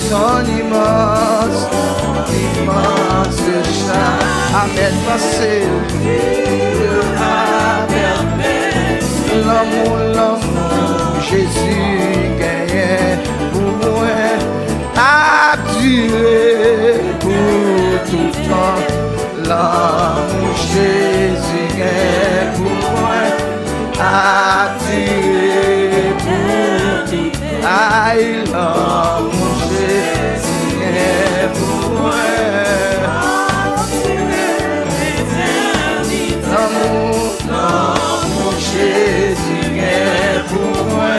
Son immense, immense chat. Amen, passé. L'amour, Jésus gagne pour moi. A duré pour tout temps. L'amour, Jésus gagne pour moi. A duré pour tout temps. Aïe, l'amour, Jésus gagne pour moi. L'amour, Jésus gagne pour moi.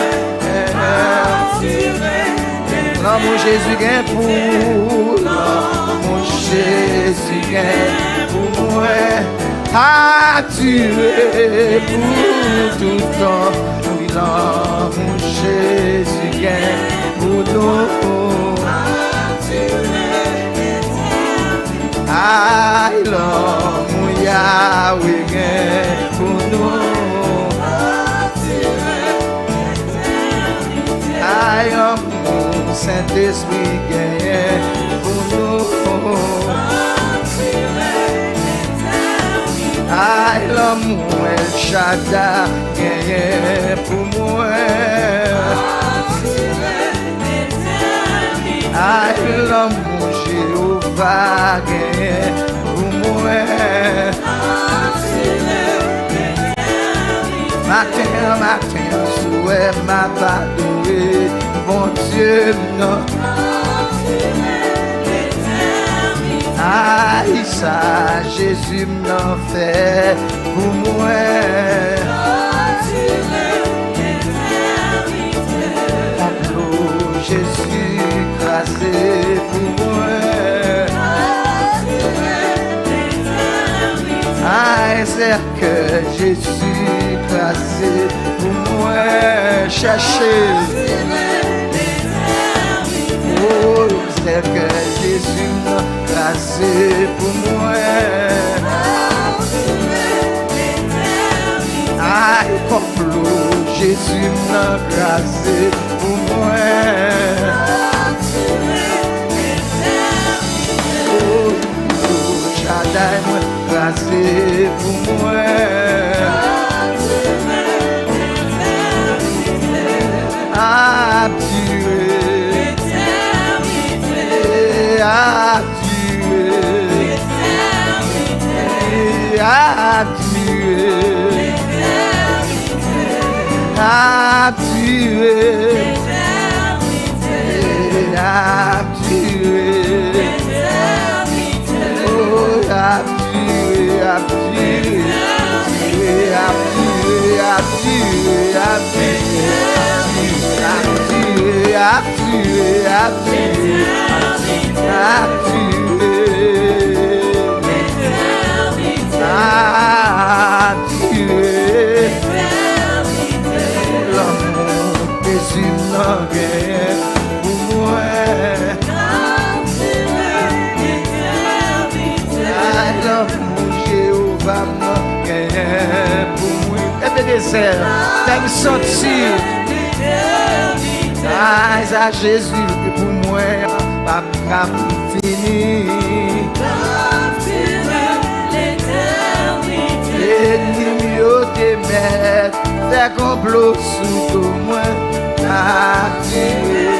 L'amour, Jésus gagne pour. L'amour, Jésus gagne pour moi. Attiré pour tout temps. Oui, l'amour, Jésus gagne pour nous. Aïe, l'amour, Yahweh gagne pour nous. Aïe, l'amour, Saint-Esprit gagne pour nous. Aïe, l'amour, El Shaddai gagne pour moi. Aïe, l'amour, Jéhovah gagne pour moi. Matin, souhait m'a adoré, bon Dieu, non. Aïe, ça, Jésus m'en fait pour moi. Jésus écrasé pour moi. Aïe, c'est que Jésus écrasé pour moi. Cherchez. Oh, c'est que Jésus m'a écrasé pour moi. Aïe, complot, Jésus m'a écrasé pour moi. Oh, Shaddai m'a écrasé pour moi. Abduré, abduré, abduré, abduré, T'as senti à Jésus pour moi pas fini. L'ennemi te met fait complot sous moi pas Dieu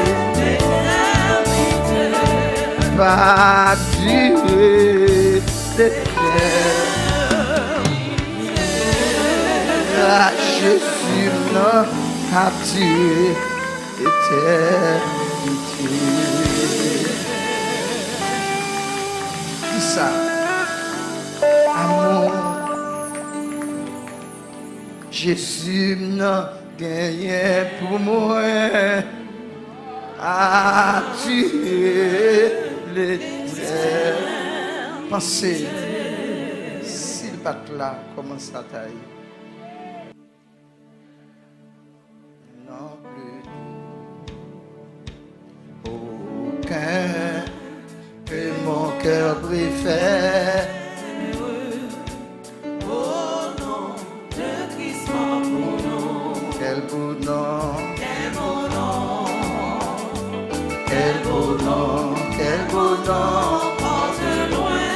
Jésus n'a capturé l'éternité. Ça, amour, Jésus n'a gagné pour moi. A tué l'éternité. Pensez, s'il bat là, comment ça taille? Que mon cœur préfère. Au nom de Christ, mon beau nom. Quel beau nom. Quel beau nom. Quel beau nom. Quel beau nom. Porte loin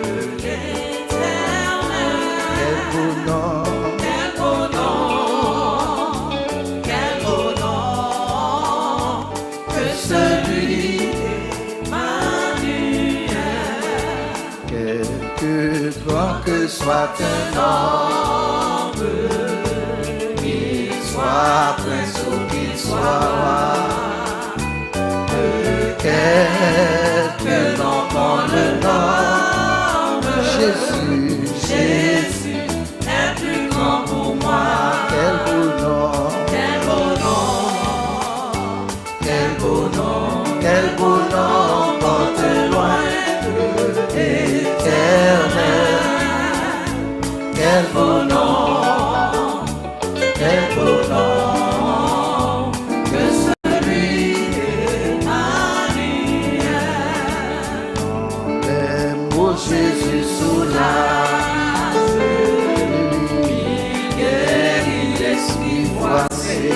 de l'éternel. Quel beau nom. Quel beau nom. Quel beau nom. Que celui que soit un homme, qu'il soit prince ou qu'il soit roi, quelque nom qu'on le nomme, Jésus est plus grand pour moi. Quel beau nom, Quel beau nom. quel beau nom, quel beau nom, porte loin de l'éternel. Quel beau nom, quel beau nom, que celui d'Emmanuel. Les mots Jésus sous la il guérit l'esprit froissé,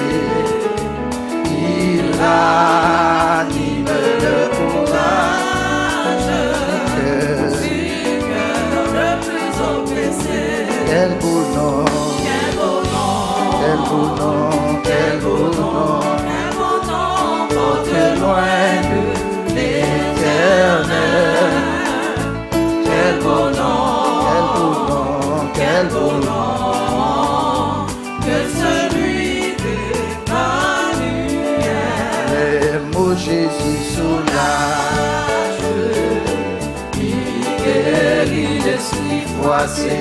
il ranime le courage, le plus oppressé. quel beau nom, Quel beau nom. quel beau nom, quel beau nom, Quel beau nom. porte loin de l'éternel. Quel beau nom, quel beau nom, Que celui d'Emmanuel. les mots Jésus sous l'âge, il guérit l'esprit froissé,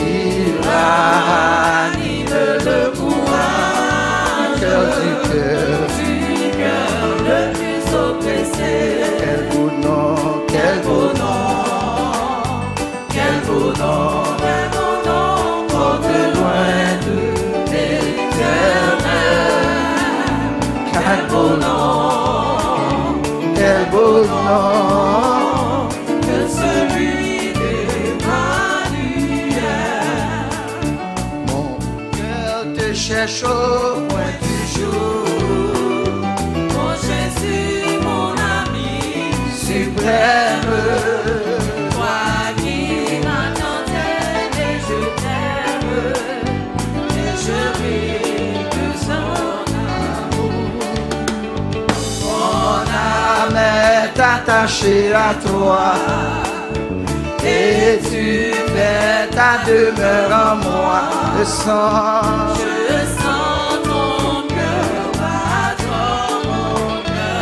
il ranime le courage du cœur, Le plus oppressé. quel beau nom, quel beau nom, quel beau nom, Quel beau nom. porte loin de l'éternel. Quel beau nom, quel beau nom, Que celui d'Emmanuel. mon cœur te cherche au point du jour, Mon Jésus, mon ami, suprême, toi qui m'attendais et je t'aime, et je vis de son amour. mon âme est attachée à toi, et tu fais ta demeure en moi, le sang. Je sens ton cœur battre, mon cœur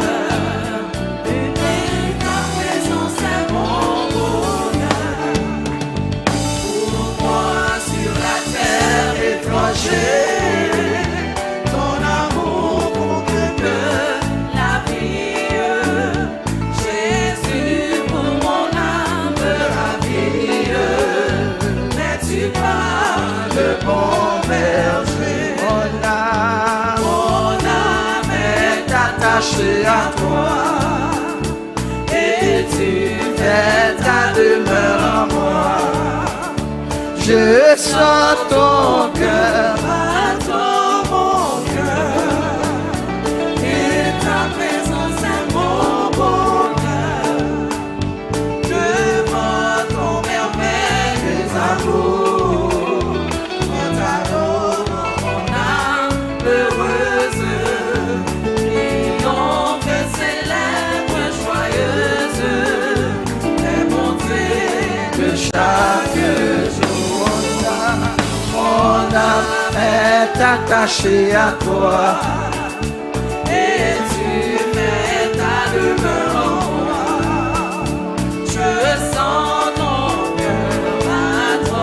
Je sens ton cœur. Battant mon cœur. Et ta présence est mon bonheur. Devant ton merveilleux amour, en t'adorant mon âme heureuse, triomphe célèbre, joyeuse, les bontés de chaque jour. Mon âme est attachée à toi. Et tu mets ta demeure en moi. Je sens ton cœur battre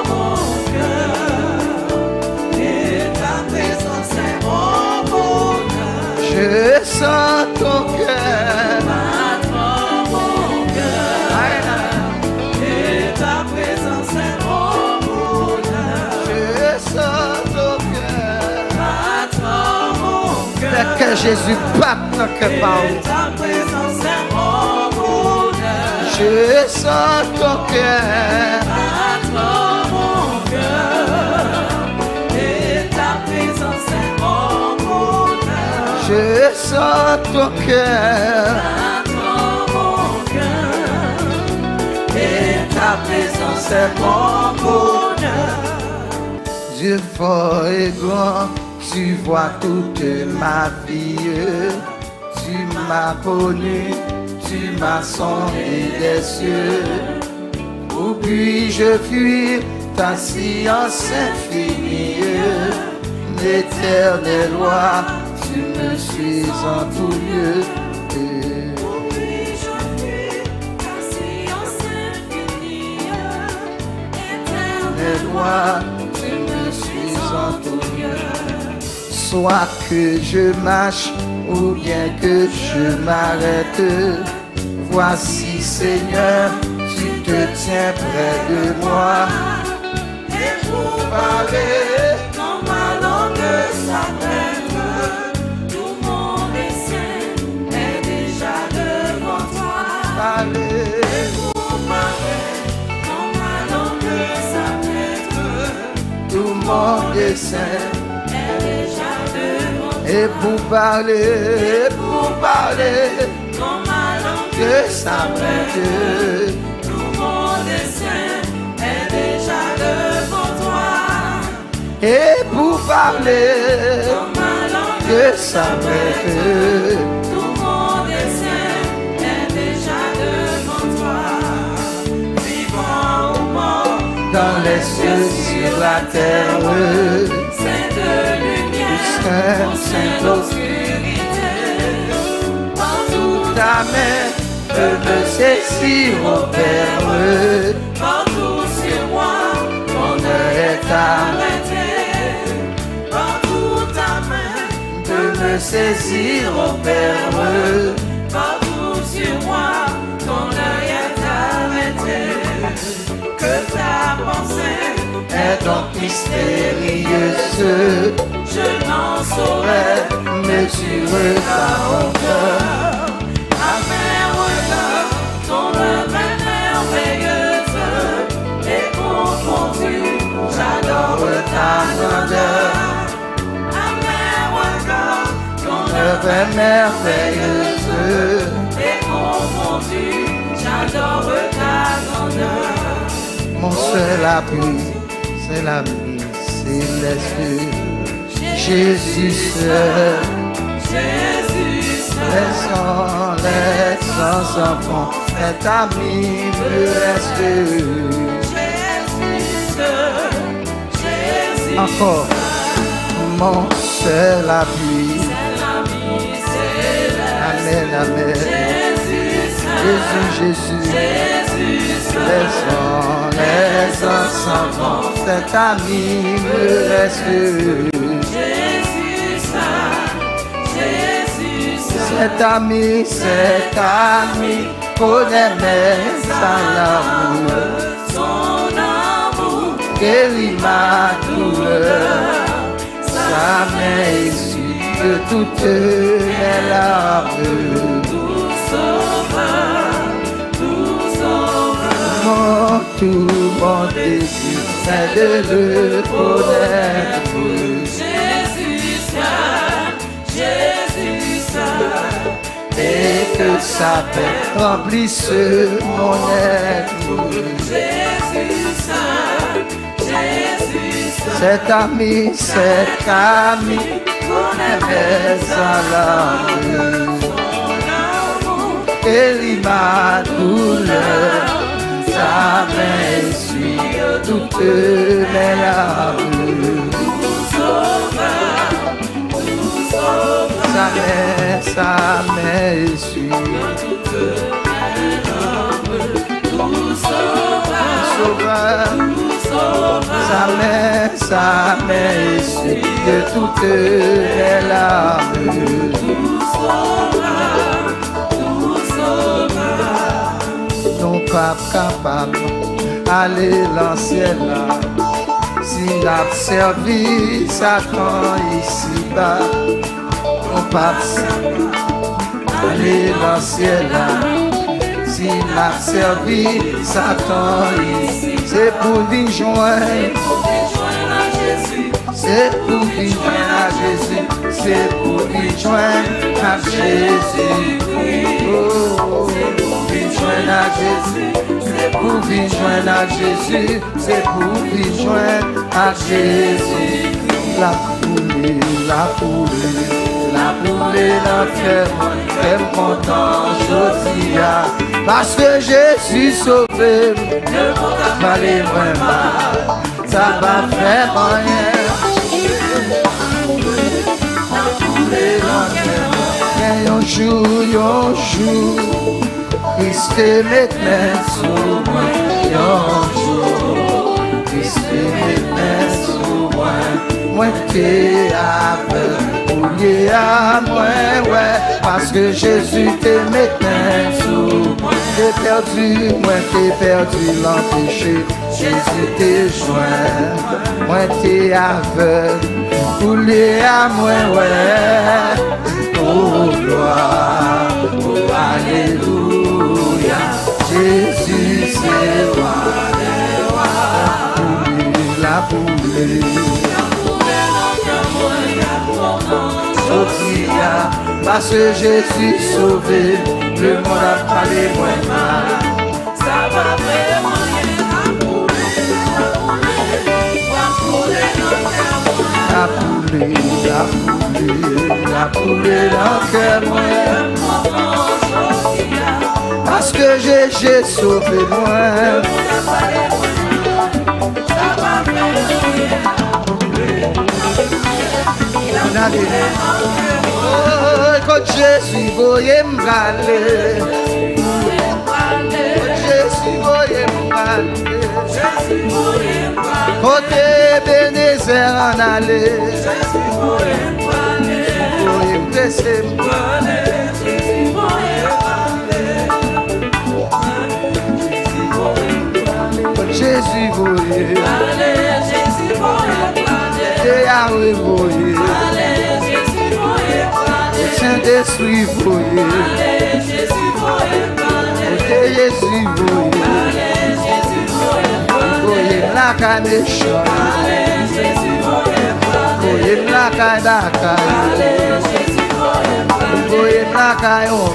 mon cœur. Et ta présence est mon bonheur. Je sens ton cœur. Battre mon cœur. Et ta présence est mon bonheur. Je sens ton cœur. Battre mon cœur. Fais que Jésus batte dans que par Et ta présence est mon bonheur. Je sens ton cœur. Battre mon cœur. Et ta présence est mon bonheur. Je sens ton cœur. Battre mon cœur. Et ta présence est mon bonheur. Dieu fort et grand, tu vois toute ma vie. Tu m'as connu, tu m'as sondé des cieux. Où puis-je fuir ta science infinie? L'éternelle loi, tu me suis en tout lieu. Puis-je fuir ta science infinie, Les lois, tu me suis en tout lieu. Soit que je marche ou bien que je m'arrête, voici Seigneur, tu te tiens près de moi. Et pour Parler, quand ma langue s'apprête, tout mon dessein est déjà devant toi. parler, Et pour parler, quand ma langue s'apprête, tout mon dessein. est déjà devant toi. Et pour parler, Quand ma langue que ça m'aide. tout mon dessein est déjà devant toi. Et pour parler, Quand ma langue que ça m'aide. tout mon dessein est déjà devant toi. Vivant ou mort, Dans les cieux, sur la terre, c'est de lumière, Saint, au sein Saint, d'obscurité. Partout ta main peut me saisir au Père. Partout sur moi, ton œil est arrêté. Partout ta main Peut me saisir au Père. partout sur moi, ton œil est arrêté. Que ta pensée Est donc mystérieuse, je n'en saurais mesurer ta hauteur. à mes regards, ton œuvre est merveilleuse et confondue, j'adore ta grandeur. À mes regards, ton œuvre Œuvre merveilleuse, est confondue, j'adore ta grandeur. mon seul appui, c'est l'ami céleste. Jésus seul, Jésus seul, les sans enfants, cet ami me reste. Jésus seul, Jésus Encore, mon seul appui, c'est l'ami céleste. amen, amen. Jésus seul, Jésus, Jésus seul, les enfants, cet ami me reste. Jésus seul, Jésus seul, Cet ami connaît mes l'amour, son amour guérit ma douleur, sa main issue de toutes mes larmes. tout sauveur, Tout mon désir c'est de le connaître. Jésus seul, Jésus seul. Et que sa paix remplisse mon être. Jésus seul, Jésus seul. Cet ami qu'on aimait à l'amour. Et ma douleur, sa main essuie toutes mes larmes. Sa main essuie Sauveur, sa main essuie de toutes mes larmes. Non pas capable aller l'ancien là, s'il a servi Satan ici-bas. Non pas aller l'ancien là, s'il a servi Satan ici. C'est pour lui joindre, c'est pour lui joindre à Jésus, c'est pour lui joindre à Jésus. Oh, c'est pour lui joindre à Jésus, c'est pour lui joindre à Jésus, c'est pour lui joindre à Jésus. La poule dans cœur, elle content aujourd'hui, parce que je suis sauvé. Ne pas les moins mal, ça va faire rien. La poule dans cœur, un jour, Christ met sous moi. Un jour, Christ met sous moi. Moi t'es aveugle, oublié à moi, ouais, parce que Jésus te met sous moi. T'es perdu l'empêché, Jésus t'es joint. Moi t'es aveugle, oublié à moi, ouais. Oh gloire, oh alléluia, Jésus c'est roi. La poule. Parce que je suis sauvé, le monde a parlé moins mal. Ça va vraiment rien. La poule dans le cœur moi. Parce que j'ai sauvé moi. Oh, quand Jésus voyait m'aller, Jésus voyait m'aller, côté Bénézer en aller, voyait m'laisser m'aller, Jésus voyait, Yahweh voyait, Saint-Esprit voyait, Jésus voyait, voyait la canation, voyait la canaka, voyait la caillon,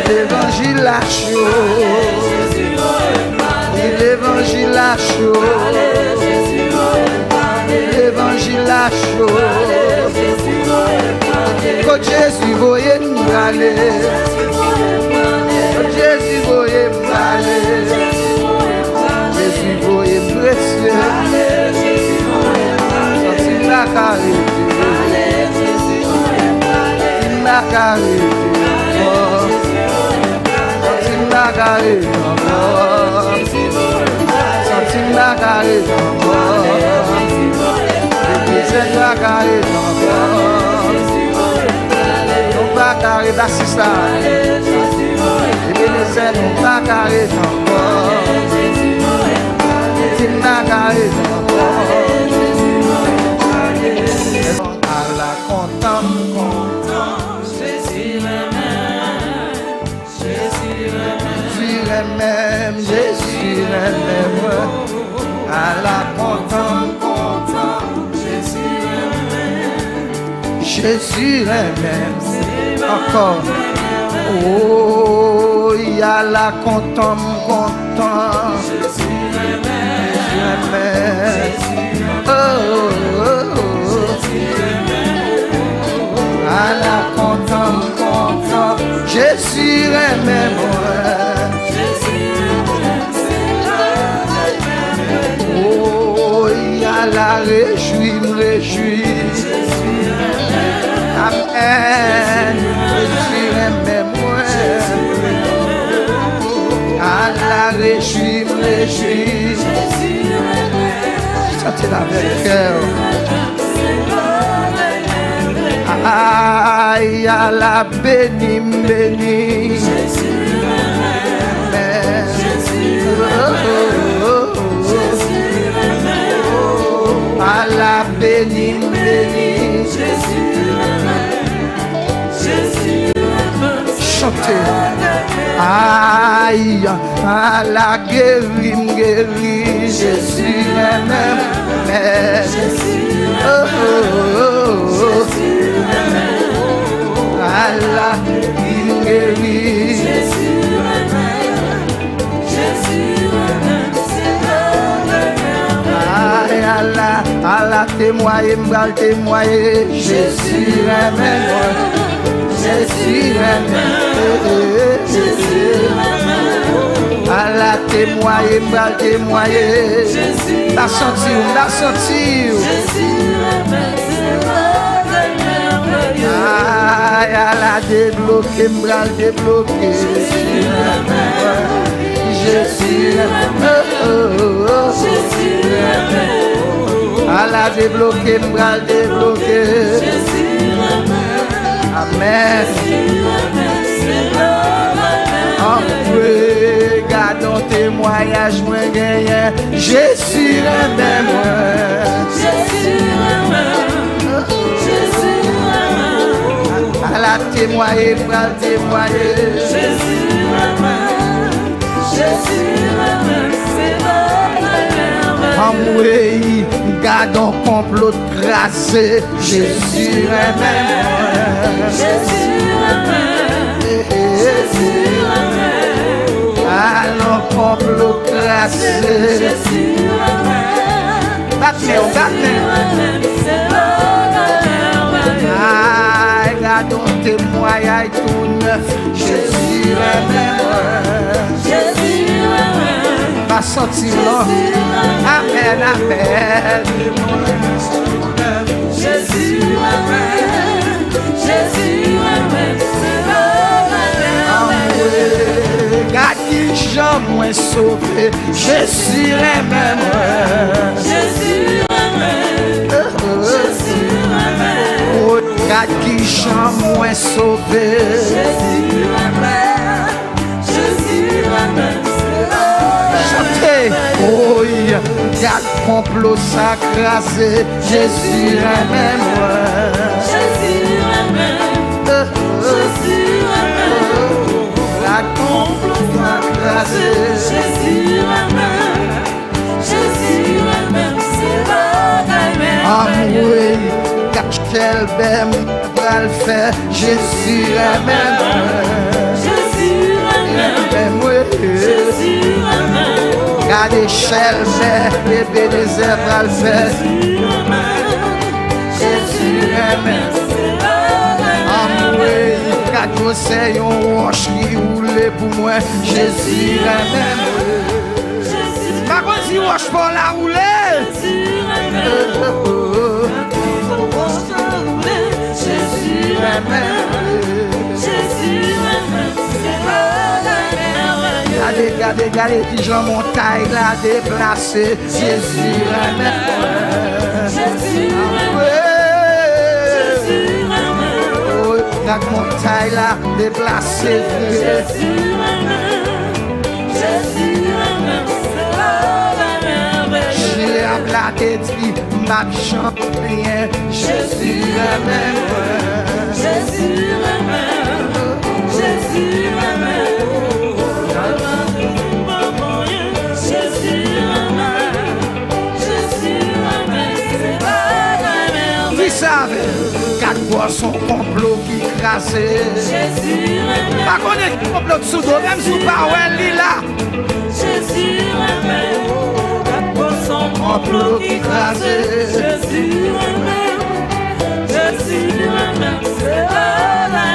l'évangile la chaud, l'évangile la chaud, l'évangile la chaud. Quand Jésus voyait nous aller, quand Jésus voyait nous aller, Jésus voyait nous rester, sortir la carité, la carité, sortir la carité, sortir la carité, c'est la carité. Carré d'assistance, et bien les ailes n'ont pas carré encore. Tim n'a carré encore. À la content, Jésus le même, Jésus le même, Jésus le même, Jésus même. Encore. Oh, il y a la content, content. Jésus même. Oh, oh, oh. À la content, content. Jésus même. Oh, il y a la réjouis, me réjouis. Amen. Jésus même moi. À la réjouis, me réjouis. Chantez-la avec cœur. Aïe, à la béni, béni. Amen. À la béni, béni. Chantez. Aïe, à la guéri, guéri. Jésus même. À la guéri. À la témoigner, m'bral témoigner. Jésus même. Jésus même. À la témoigner, m'bral témoigner. La sentir, la sentir. Aïe, à la débloquer, m'bral débloquer. Jésus à la débloquer, m'bral débloquer. Amen. Regardons témoignage, moi gagne. Jésus même. À la témoigner, m'bral témoigner. Amoué, gardons complot tracé. Jésus même. Allons complot tracé. Battement, battement. Gardons témoignage tout neuf. Jésus même. Va sentir l'homme. Amen, amen. Jésus m'amène, Jésus m'amène, Garde qui j'en moins sauvé, Jésus même. Jésus m'amène, Jésus m'amène. Garde qui j'en moins sauvé, Jésus m'amène, Jésus m'amène. oh, garde complot sacrasé, Jésus même. Jésus m'amène, Jésus m'amène. Garde complot sacrasé, Jésus m'amène, Jésus m'amène. C'est bon, amour, cache quel bel va le faire, Jésus même. Jésus m'amène, Jésus m'amène. Garde échelle, mais bébé des airs va le faire. Jésus même. Amour, quatre conseils, on roche qui roule pour moi. Jésus même. Par contre, si roche pour la rouler. Jésus m'amène, Jésus m'amène. Regardez, qui j'en montagne la déplacé. Jésus m'amène. Jésus m'amène. La montagne la déplacé. Jésus m'amène, Jésus m'amène. J'ai appelé dit, ma champien. Jésus m'amène. Jésus m'amène, Jésus m'amène. quoi son complot qui crasait. Jésus remet. Pas qu'on est complot de sous même sous parole là. Jésus remet. À quoi son complot qui crasait. Jésus remet. Jésus remet. C'est la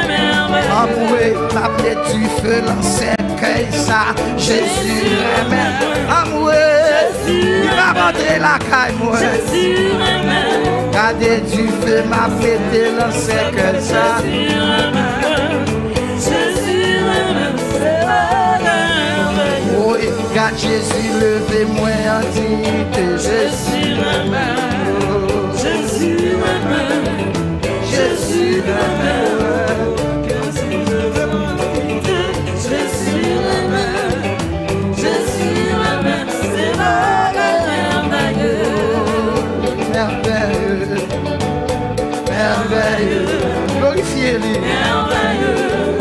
merveille. Amoureux, m'appeler du feu, l'ancien cueil ça. Jésus remet. Amoureux, il va rentrer la caille, moi. Jésus remet. Gardez du feu, m'appeler l'ancien cueil ça. Jésus remet. Jésus remet. C'est la merveille. Oh, regarde Jésus, levez-moi en dignité. Jésus remet. Jésus remet. Jésus remet. Merveilleux, merveilleux, glorifiez-lui. Merveilleux,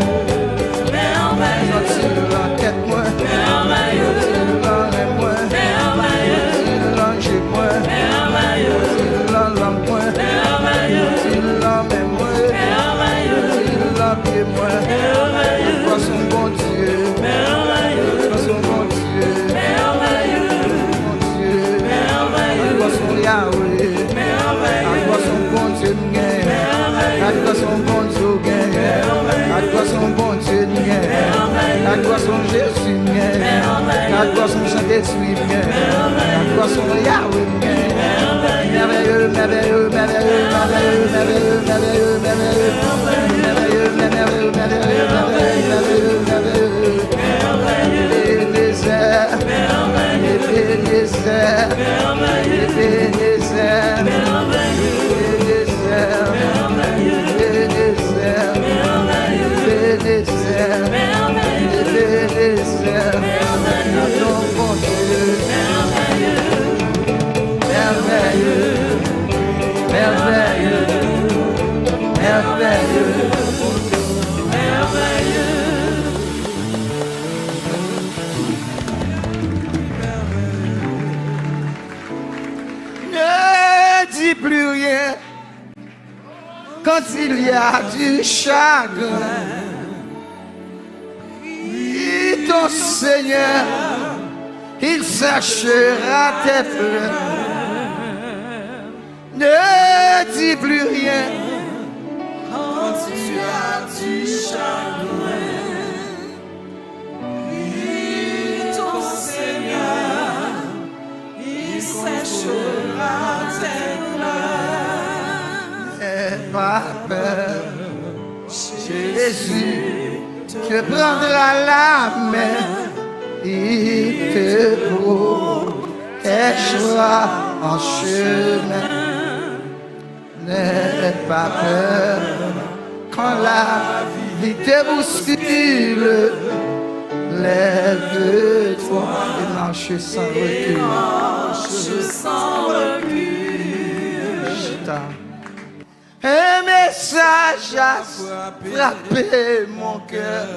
merveilleux, Sortir la tête, moi. merveilleux, Sortir la moi. merveilleux, Sortir l'ange, moi. merveilleux, Sortir l'homme, moi. merveilleux, Sortir l'homme, moi. merveilleux, Sortir l'homme, moi. merveilleux, Toi son bon Dieu. merveilleux, Toi son bon Dieu. merveilleux, Bon Dieu. merveilleux, Toi son Yahweh. À quoi son bon Dieu gagne? À quoi son bon Dieu gagne? À quoi son bon Dieu gagne? À quoi son Jésus gagne? À quoi son Saint-Esprit gagne? À quoi son Yahweh gagne? Merveilleux, merveilleux, merveilleux, merveilleux, merveilleux, merveilleux, merveilleux, merveilleux, merveilleux, merveilleux, merveilleux, merveilleux, Ebenezer, Ebenezer, Ebenezer, Ne dis plus rien quand il y a du chagrin. Et ton Seigneur, il séchera tes pleurs. Ne dis plus rien quand tu as du chagrin. Et ton Seigneur, il séchera tes pleurs. n'aie pas peur. Jésus te prendra la main, il te protégera en chemin. N'aie pas peur quand la vie te bouscule. Lève-toi et marche sans recul. Marche sans recul. Un message a frappé mon cœur.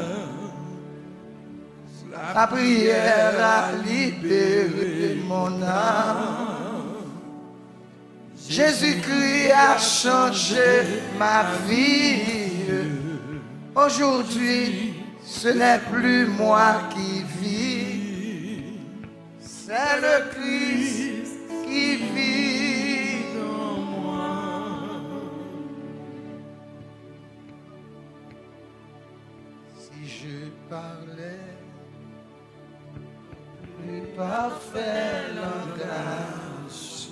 La prière a libéré mon âme. Jésus-Christ a changé ma vie. Aujourd'hui, ce n'est plus moi qui vis, c'est le Christ qui vit en moi. Si je parlais plus parfait langage,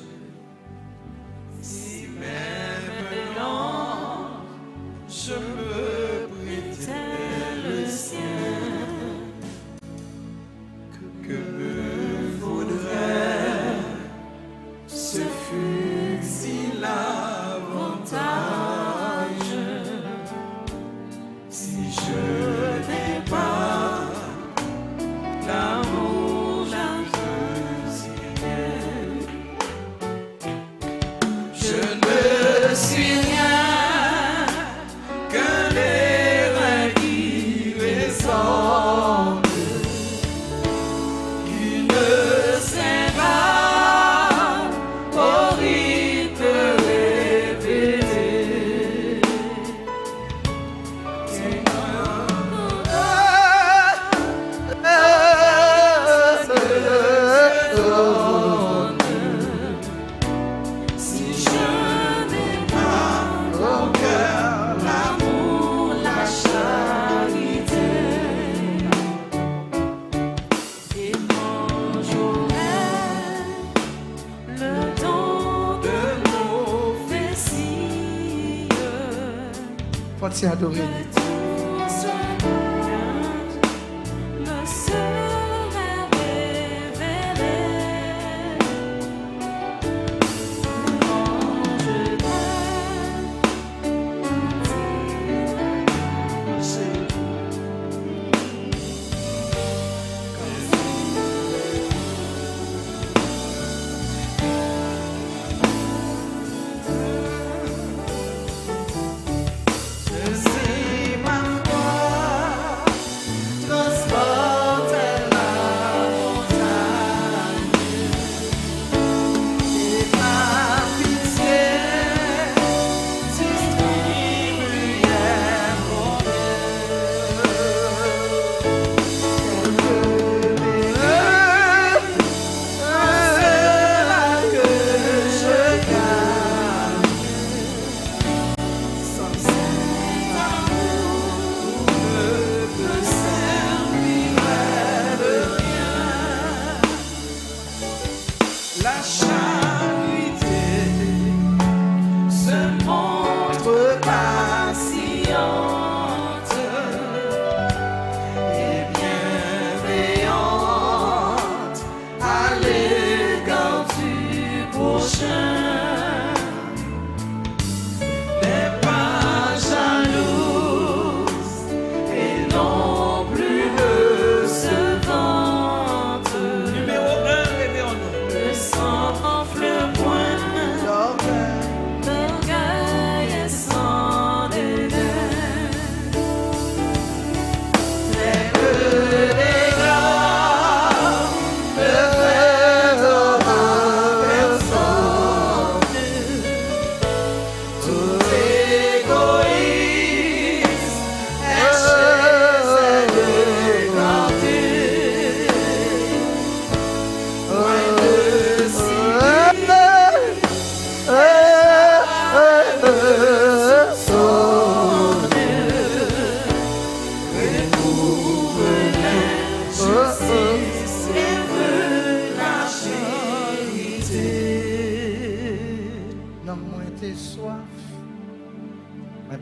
Si maintenant je me prêtais le sien, que me faudrait, ce fut si l'avantage. Si je n'ai pas l'amour d'un Seigneur, Continue à adorer.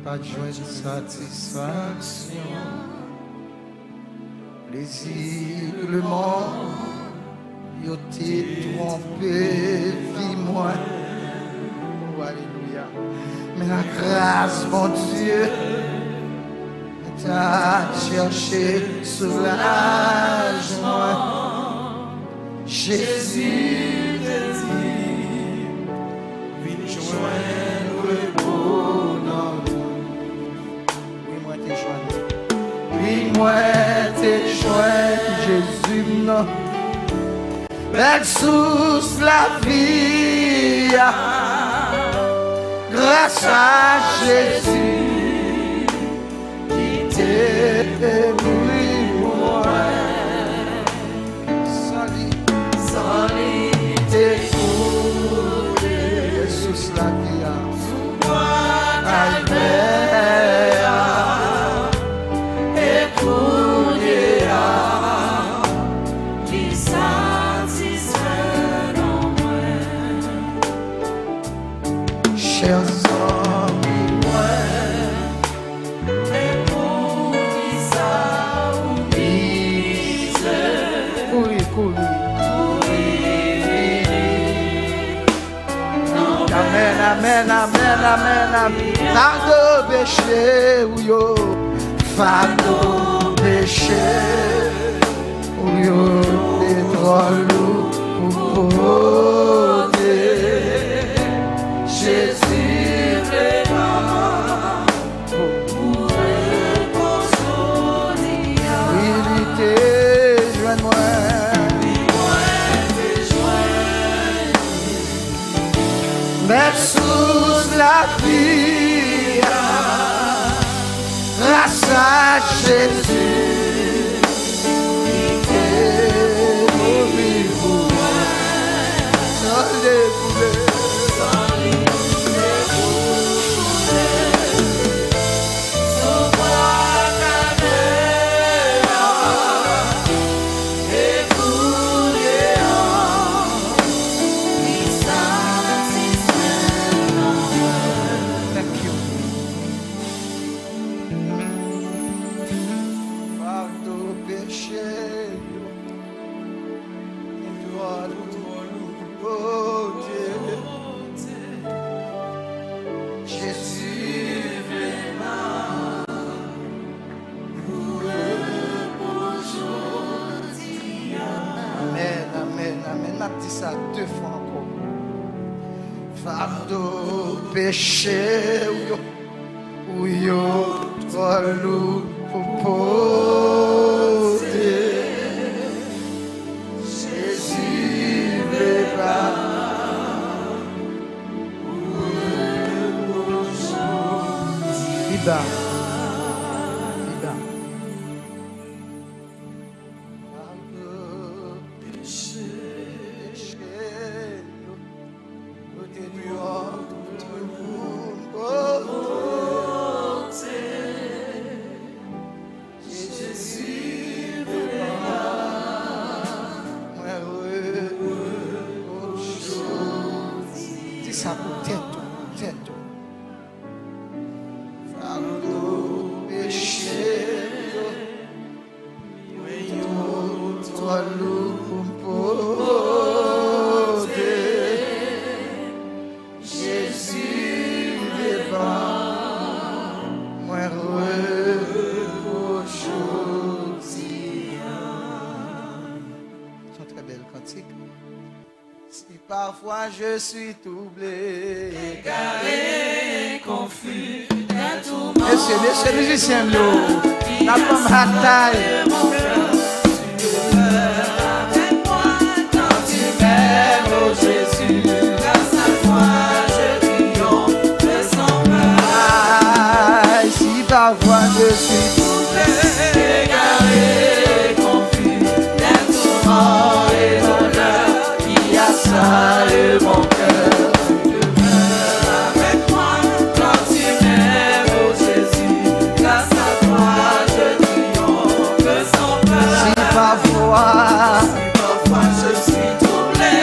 Pas de joie de satisfaction, paisiblement, yo t'es trompé, vis-moi. Oh, alléluia. Mais la grâce, mon Dieu, t'a cherché soulagement. Jésus te dit, viens joindre le bonheur. Oui, moi, t'es chouette, Jésus, non. Belle source la vie, grâce à Jésus, qui t'est mouru pour moi. Salut, t'es coulé, Jésus la vie, sous moi, Amen, amen, amen, amen. Fardeau péché, ou yo. Fardeau péché, ou yo. Pétrole ou poté. Jésus vraiment. Pour reposer. Il était joint-moi. Mais sous la vie, grâce à Jésus, qui est mauvais pour moi, sans les bouler, sans voir ta mère, et pour les péché ou yo trop lourd pour porter. Jésus veut pas. Liba. Ça pour tête. Fardeau, péché, toi lourd pour Jésus n'est pas moi aujourd'hui. C'est une très belle cantique. Si parfois je suis troublé, égaré, confus, Monsieur musicien, nous, la pomme bataille. avec moi quand tu m'aimes, oh Jésus, grâce à toi je triomphe sans peur. Si parfois je suis troublé, égaré, confus, des tourments et douleurs qui assaillent mon cœur. Tu demeures avec moi quand tu m'aimes, oh Jésus, grâce à toi je triomphe sans peur. si parfois Je suis troublé,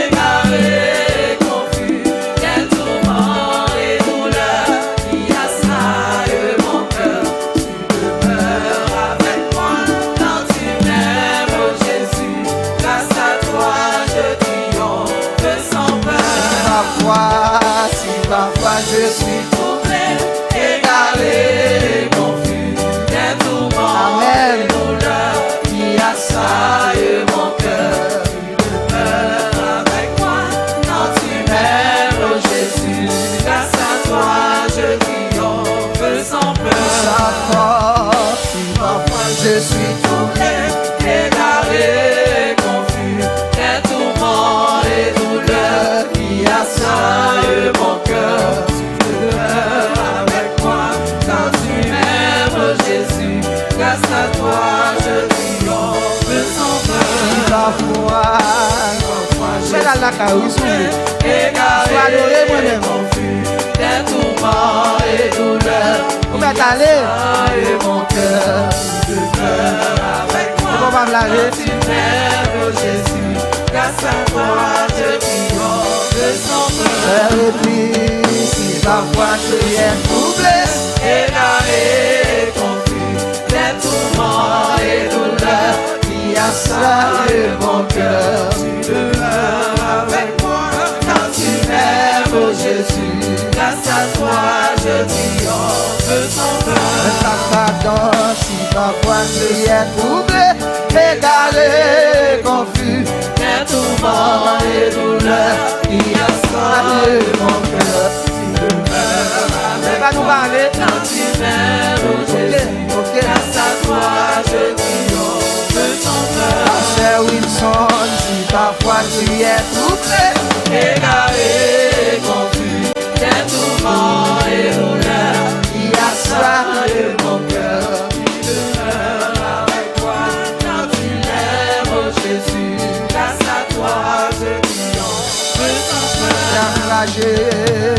égaré, confus, des tourments et douleurs qui assaillent mon cœur. Tu demeures avec moi quand tu m'aimes, oh Jésus. Grâce à toi, je triomphe sans peur. si parfois je suis Troublé, égaré, confus, des tourments Amen. et douleurs qui assaillent mon cœur. Avec moi, quand tu m'aimes, oh Jésus, grâce à toi, je triomphe sans peur. si parfois je suis Troublé, égaré, confus, des tourments et douleurs qui assaillent mon cœur. Tu demeures avec moi, quand tu m'aimes, oh Jésus, grâce à toi, je triomphe sans peur. parfois Je fais la carousou, égaré, confus, des tourments et douleurs on va t'aller, et mon cœur. Tu demeures avec moi, on va me laver. tu m'aimes, oh Jésus, grâce à toi, je triomphe sans peur. Et puis si parfois je suis troublé, Égaré, confus, des tourments et douleurs qui assaillent mon cœur. Tu demeures avec moi quand tu m'aimes, oh Jésus. Grâce à toi, je triomphe sans peur. pardon, si parfois je suis troublé, égaré, confus, Des tourments et douleurs qui assaillent mon cœur. Tu demeures avec va nous moi parler. quand tu m'aimes, oh Jésus. Ok. Grâce à toi, je triomphe sans peur. Cher Wilson, si parfois tu es troublé, Égaré, confus, des tourments et douleurs qui assaillent mon cœur. Tu demeures avec moi quand tu m'aimes, oh Jésus. Grâce à toi, je triomphe sans peur. enragé,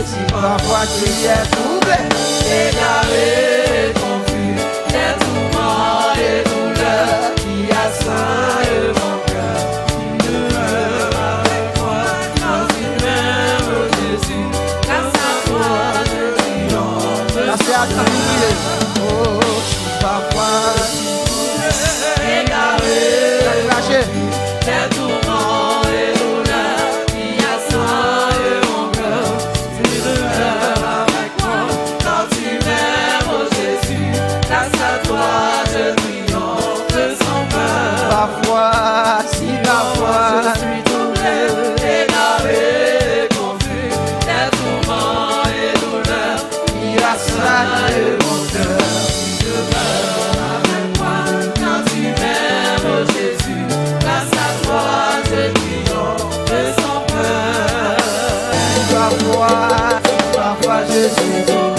si parfois tu es troublé, Égaré, confus, des tourments et douleurs qui assaillent mon cœur. Tu demeures avec moi quand tu m'aimes, oh Jésus. Grâce à toi, je triomphe. c'est à t'oublier. Oh, si parfois Égaré, enragé, des tourments et douleurs qui assaillent mon cœur. Tu demeures avec moi quand tu m'aimes, oh Jésus. Grâce à toi, je triomphe sans peur. parfois, si parfois Je suis troublé, égaré, confus, des tourments suis tombé.